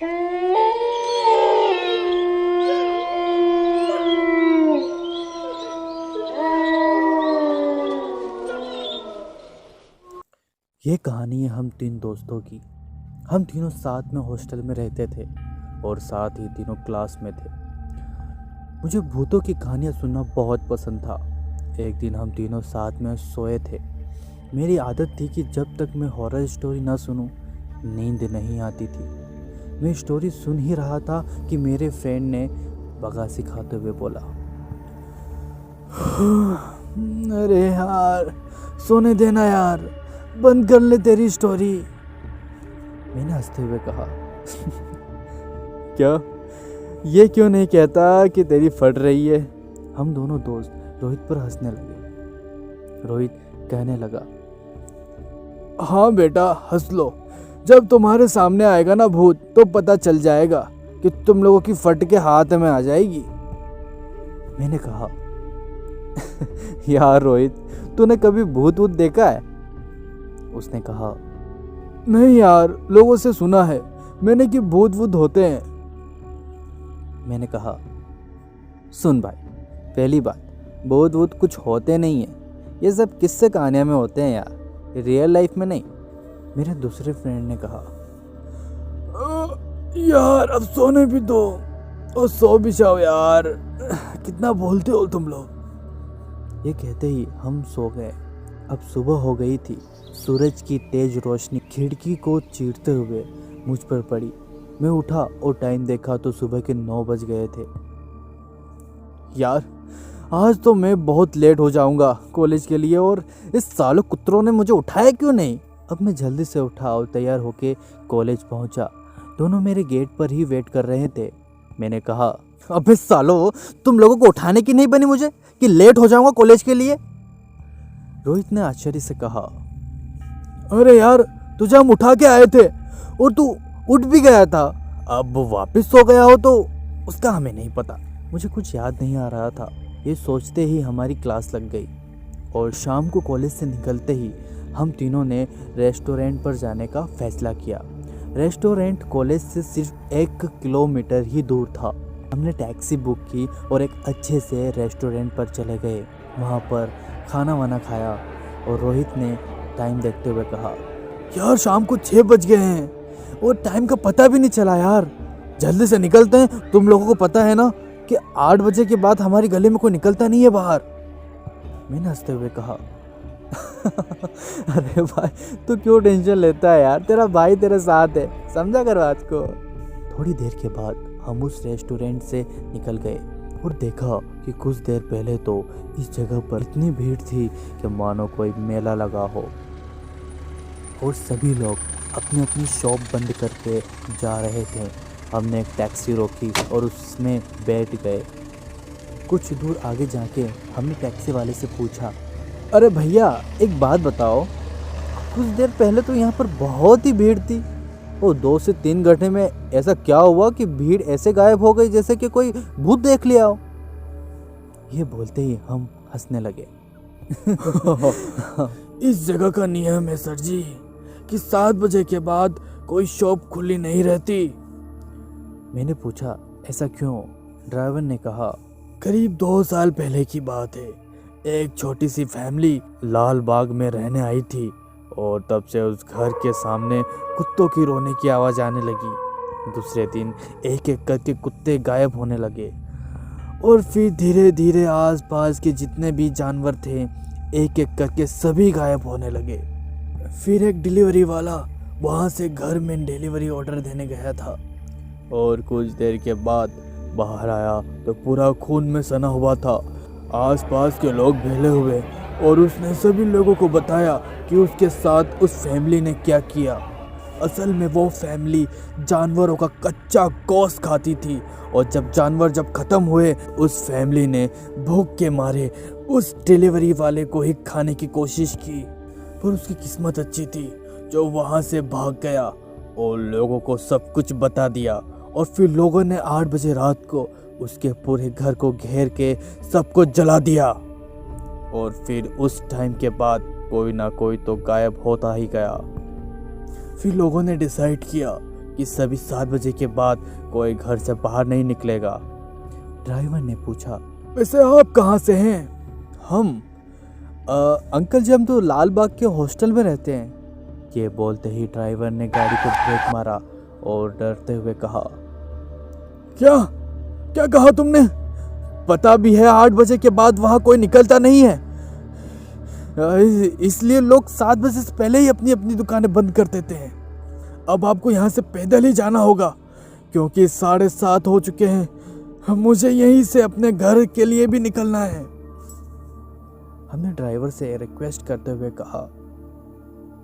ये कहानी है हम तीन दोस्तों की। हम तीनों साथ में हॉस्टल में रहते थे और साथ ही तीनों क्लास में थे। मुझे भूतों की कहानियाँ सुनना बहुत पसंद था। एक दिन हम तीनों साथ में सोए थे। मेरी आदत थी कि जब तक मैं हॉरर स्टोरी ना सुनूं, नींद नहीं आती थी। मैं स्टोरी सुन ही रहा था कि मेरे फ्रेंड ने बगासी खाते हुए बोला, अरे यार सोने देना यार, बंद कर ले तेरी स्टोरी। मैंने हंसते हुए कहा, क्या ये क्यों नहीं कहता कि तेरी फट रही है। हम दोनों दोस्त रोहित पर हंसने लगे। रोहित कहने लगा, हाँ बेटा हंस लो, जब तुम्हारे सामने आएगा ना भूत तो पता चल जाएगा कि तुम लोगों की फट के हाथ में आ जाएगी। मैंने कहा, यार रोहित तूने कभी भूत वूत देखा है? उसने कहा, नहीं यार, लोगों से सुना है मैंने कि भूत वूत होते हैं। मैंने कहा, सुन भाई, पहली बात, भूत वूत कुछ होते नहीं है, ये सब किस्से कहानियां में होते हैं यार, रियल लाइफ में नहीं। मेरे दूसरे फ्रेंड ने कहा, यार अब सोने भी दो और सो भी जाओ यार, कितना बोलते हो तुम लोग। ये कहते ही हम सो गए। अब सुबह हो गई थी। सूरज की तेज रोशनी खिड़की को चीरते हुए मुझ पर पड़ी। मैं उठा और टाइम देखा तो सुबह के 9 बज गए थे। यार आज तो मैं बहुत लेट हो जाऊंगा कॉलेज के लिए, और इस सालों कुत्तरों ने मुझे उठाया क्यों नहीं। अब मैं जल्दी से उठा और तैयार होके कॉलेज पहुंचा। दोनों मेरे गेट पर ही वेट कर रहे थे। मैंने कहा, अबे सालो, तुम लोगों को उठाने की नहीं बनी मुझे कि लेट हो जाऊंगा कॉलेज के लिए। रोहित ने आश्चर्य से कहा, अरे यार तुझे हम उठा के आए थे और तू उठ भी गया था, अब वापस सो गया हो तो उसका हमें नहीं पता। मुझे कुछ याद नहीं आ रहा था। ये सोचते ही हमारी क्लास लग गई और शाम को कॉलेज से निकलते ही हम तीनों ने रेस्टोरेंट पर जाने का फैसला किया। रेस्टोरेंट कॉलेज से सिर्फ 1 किलोमीटर ही दूर था। हमने टैक्सी बुक की और एक अच्छे से रेस्टोरेंट पर चले गए। वहाँ पर खाना वाना खाया और रोहित ने टाइम देखते हुए कहा, यार शाम को 6 बज गए हैं और टाइम का पता भी नहीं चला यार, जल्दी से निकलते हैं। तुम लोगों को पता है ना कि 8 बजे के बाद हमारी गली में कोई निकलता नहीं है बाहर। मैंने हंसते हुए कहा, अरे भाई तू क्यों टेंशन लेता है यार, तेरा भाई तेरे साथ है, समझा कर बात को। थोड़ी देर के बाद हम उस रेस्टोरेंट से निकल गए और देखा कि कुछ देर पहले तो इस जगह पर इतनी भीड़ थी कि मानो कोई मेला लगा हो, और सभी लोग अपनी अपनी शॉप बंद करके जा रहे थे। हमने एक टैक्सी रोकी और उसमें बैठ गए। कुछ दूर आगे जाके हमने टैक्सी वाले से पूछा, अरे भैया एक बात बताओ, कुछ देर पहले तो यहाँ पर बहुत ही भीड़ थी और 2 से 3 घंटे में ऐसा क्या हुआ कि भीड़ ऐसे गायब हो गई जैसे कि कोई भूत देख लिया हो। ये बोलते ही हम हंसने लगे। इस जगह का नियम है सर जी कि 7 बजे के बाद कोई शॉप खुली नहीं रहती। मैंने पूछा, ऐसा क्यों? ड्राइवर ने कहा, करीब 2 साल पहले की बात है। एक छोटी सी फैमिली लाल बाग में रहने आई थी और तब से उस घर के सामने कुत्तों की रोने की आवाज़ आने लगी। दूसरे दिन एक एक करके कुत्ते गायब होने लगे और फिर धीरे धीरे आसपास के जितने भी जानवर थे एक एक करके सभी गायब होने लगे। फिर एक डिलीवरी वाला वहाँ से घर में डिलीवरी ऑर्डर देने गया था और कुछ देर के बाद बाहर आया तो पूरा खून में सना हुआ था। आसपास के लोग भेले हुए और उसने सभी लोगों को बताया कि उसके साथ उस फैमिली ने क्या किया। असल में वो फैमिली जानवरों का कच्चा गोश्त खाती थी और जब जानवर ख़त्म हुए उस फैमिली ने भूख के मारे उस डिलीवरी वाले को ही खाने की कोशिश की, पर उसकी किस्मत अच्छी थी जो वहाँ से भाग गया और लोगों को सब कुछ बता दिया। और फिर लोगों ने 8 बजे रात को उसके पूरे घर को घेर के सबको जला दिया और फिर उस टाइम के बाद कोई ना कोई तो गायब होता ही गया। फिर लोगों ने डिसाइड किया कि सभी 7 बजे के बाद कोई घर से बाहर नहीं निकलेगा। ड्राइवर ने पूछा, वैसे आप कहाँ से हैं? हम अंकल जी, हम तो लाल बाग के हॉस्टल में रहते हैं। ये बोलते ही ड्राइवर ने गाड़ी को ब्रेक मारा और डरते हुए कहा, क्या क्या कहा तुमने? पता भी है 8 बजे के बाद वहां कोई निकलता नहीं है, इसलिए लोग 7 बजे से पहले ही अपनी अपनी दुकानें बंद कर देते हैं। अब आपको यहाँ से पैदल ही जाना होगा क्योंकि 7:30 हो चुके हैं। मुझे यहीं से अपने घर के लिए भी निकलना है। हमने ड्राइवर से रिक्वेस्ट करते हुए कहा,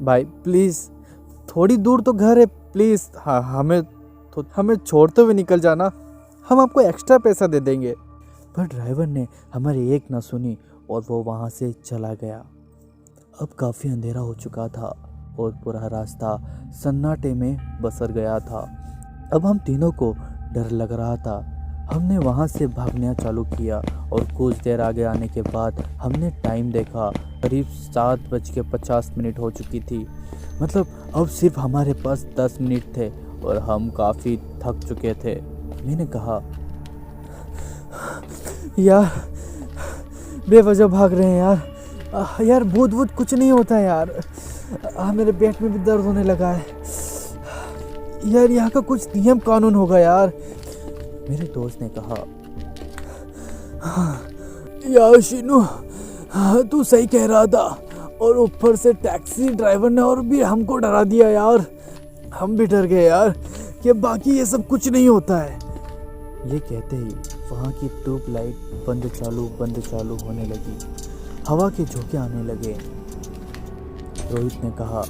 भाई प्लीज थोड़ी दूर तो घर है, प्लीज हाँ हमें छोड़ते हुए निकल जाना, हम आपको एक्स्ट्रा पैसा दे देंगे। पर ड्राइवर ने हमारी एक ना सुनी और वो वहाँ से चला गया। अब काफ़ी अंधेरा हो चुका था और पूरा रास्ता सन्नाटे में बसर गया था। अब हम तीनों को डर लग रहा था। हमने वहाँ से भागना चालू किया और कुछ देर आगे आने के बाद हमने टाइम देखा, करीब 7:50 हो चुकी थी। मतलब अब सिर्फ हमारे पास 10 मिनट थे और हम काफ़ी थक चुके थे। मैंने कहा, यार बेवजह भाग रहे हैं यार, यार भूत कुछ नहीं होता है यार, मेरे पेट में भी दर्द होने लगा है यार, यहाँ का कुछ नियम कानून होगा यार। मेरे दोस्त ने कहा, यार शिनू तू सही कह रहा था, और ऊपर से टैक्सी ड्राइवर ने और भी हमको डरा दिया यार, हम भी डर गए यार कि बाकी ये सब कुछ नहीं होता है। ये कहते ही वहाँ की ट्यूबलाइट बंद चालू होने लगी, हवा के झोंके आने लगे। रोहित ने कहा,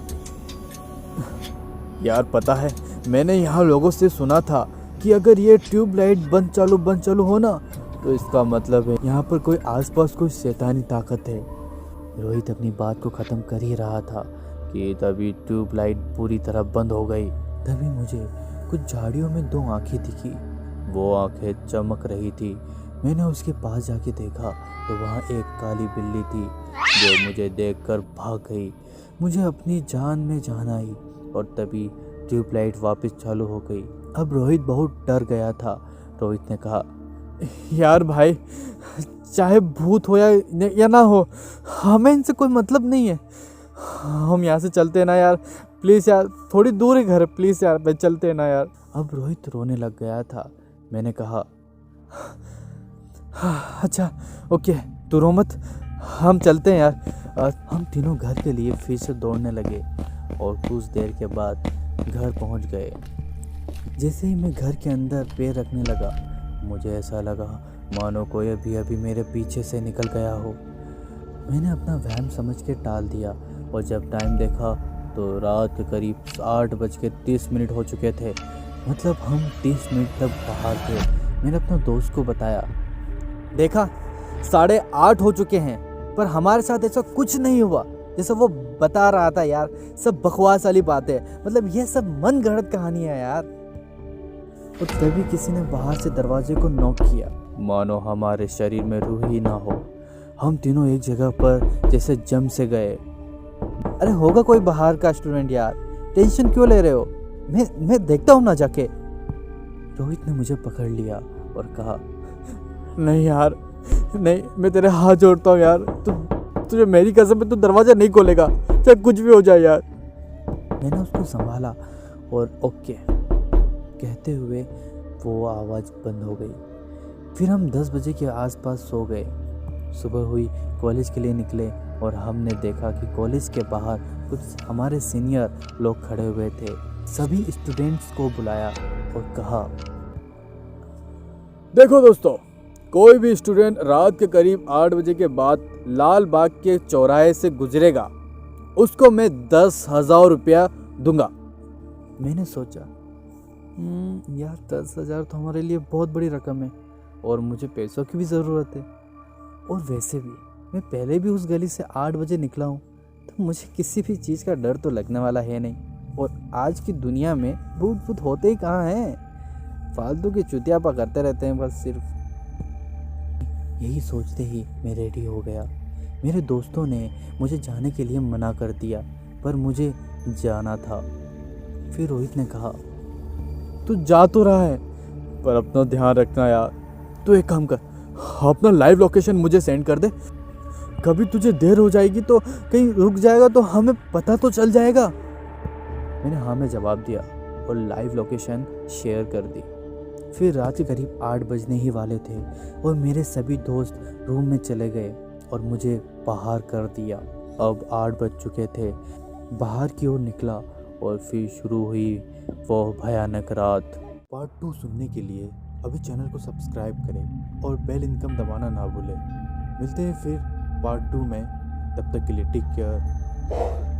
यार पता है मैंने यहाँ लोगों से सुना था कि अगर ये ट्यूबलाइट बंद चालू हो ना तो इसका मतलब है यहाँ पर कोई आसपास कोई शैतानी ताकत है। रोहित अपनी बात को ख़त्म कर ही रहा था कि तभी ट्यूबलाइट पूरी तरह बंद हो गई। तभी मुझे कुछ झाड़ियों में 2 आँखें दिखी, वो आँखें चमक रही थी। मैंने उसके पास जाके देखा तो वहाँ एक काली बिल्ली थी जो मुझे देखकर भाग गई। मुझे अपनी जान में जान आई और तभी ट्यूबलाइट वापस चालू हो गई। अब रोहित बहुत डर गया था। रोहित ने कहा, यार भाई चाहे भूत हो या ना हो, हमें इनसे कोई मतलब नहीं है, हम यहाँ से चलते हैं ना यार, प्लीज़ यार, थोड़ी दूर है घर, प्लीज़ यार भाई चलते हैं ना यार। अब रोहित रोने लग गया था। मैंने कहा, अच्छा ओके तू रो मत, हम चलते हैं यार। हम तीनों घर के लिए फिर से दौड़ने लगे और कुछ देर के बाद घर पहुंच गए। जैसे ही मैं घर के अंदर पैर रखने लगा, मुझे ऐसा लगा मानो कोई अभी अभी मेरे पीछे से निकल गया हो। मैंने अपना वहम समझ के टाल दिया और जब टाइम देखा तो रात के करीब 8:30 हो चुके थे। मतलब हम 30 मिनट तक बाहर थे। मैंने अपने दोस्त को बताया, देखा 8:30 हो चुके हैं पर हमारे साथ ऐसा कुछ नहीं हुआ जैसा वो बता रहा था यार, सब बकवास वाली बात है, मतलब ये सब मन गढ़ंत कहानी है यार। और तभी किसी ने बाहर से दरवाजे को नॉक किया, मानो हमारे शरीर में रूह ही ना हो। हम तीनों एक जगह पर जैसे जम से गए। अरे होगा कोई बाहर का स्टूडेंट यार, टेंशन क्यों ले रहे हो, मैं देखता हूँ ना जाके। रोहित ने मुझे पकड़ लिया और कहा, नहीं यार नहीं, मैं तेरे हाथ जोड़ता हूँ यार, तुझे मेरी कसम है, तू दरवाज़ा नहीं खोलेगा चाहे कुछ भी हो जाए यार। मैंने उसको संभाला और ओके कहते हुए वो आवाज़ बंद हो गई। फिर हम 10 बजे के आसपास सो गए। सुबह हुई, कॉलेज के लिए निकले और हमने देखा कि कॉलेज के बाहर कुछ हमारे सीनियर लोग खड़े हुए थे। सभी स्टूडेंट्स को बुलाया और कहा, देखो दोस्तों, कोई भी स्टूडेंट रात के करीब 8 बजे के बाद लाल बाग के चौराहे से गुजरेगा, उसको मैं 10,000 रुपया दूंगा। मैंने सोचा, यार 10,000 तो हमारे लिए बहुत बड़ी रकम है और मुझे पैसों की भी ज़रूरत है, और वैसे भी मैं पहले भी उस गली से 8 बजे निकला हूँ तो मुझे किसी भी चीज़ का डर तो लगने वाला है नहीं। और आज की दुनिया में भूत होते ही कहाँ हैं, फालतू की चुतियापा करते रहते हैं बस सिर्फ। यही सोचते ही मैं रेडी हो गया। मेरे दोस्तों ने मुझे जाने के लिए मना कर दिया पर मुझे जाना था। फिर रोहित ने कहा, तू जा तो रहा है, पर अपना ध्यान रखना यार। तू एक काम कर, अपना लाइव लोकेशन मुझे सेंड कर दे। कभी तुझे देर हो जाएगी तो कहीं रुक जाएगा तो हमें पता तो चल जाएगा। मैंने हाँ में जवाब दिया और लाइव लोकेशन शेयर कर दी। फिर रात के करीब 8 बजने ही वाले थे और मेरे सभी दोस्त रूम में चले गए और मुझे बाहर कर दिया। अब 8 बज चुके थे। बाहर की ओर निकला और फिर शुरू हुई वो भयानक रात। पार्ट 2 सुनने के लिए अभी चैनल को सब्सक्राइब करें और बेल आइकन दबाना ना भूलें। मिलते हैं फिर पार्ट 2 में, तब तक के लिए टेक केयर।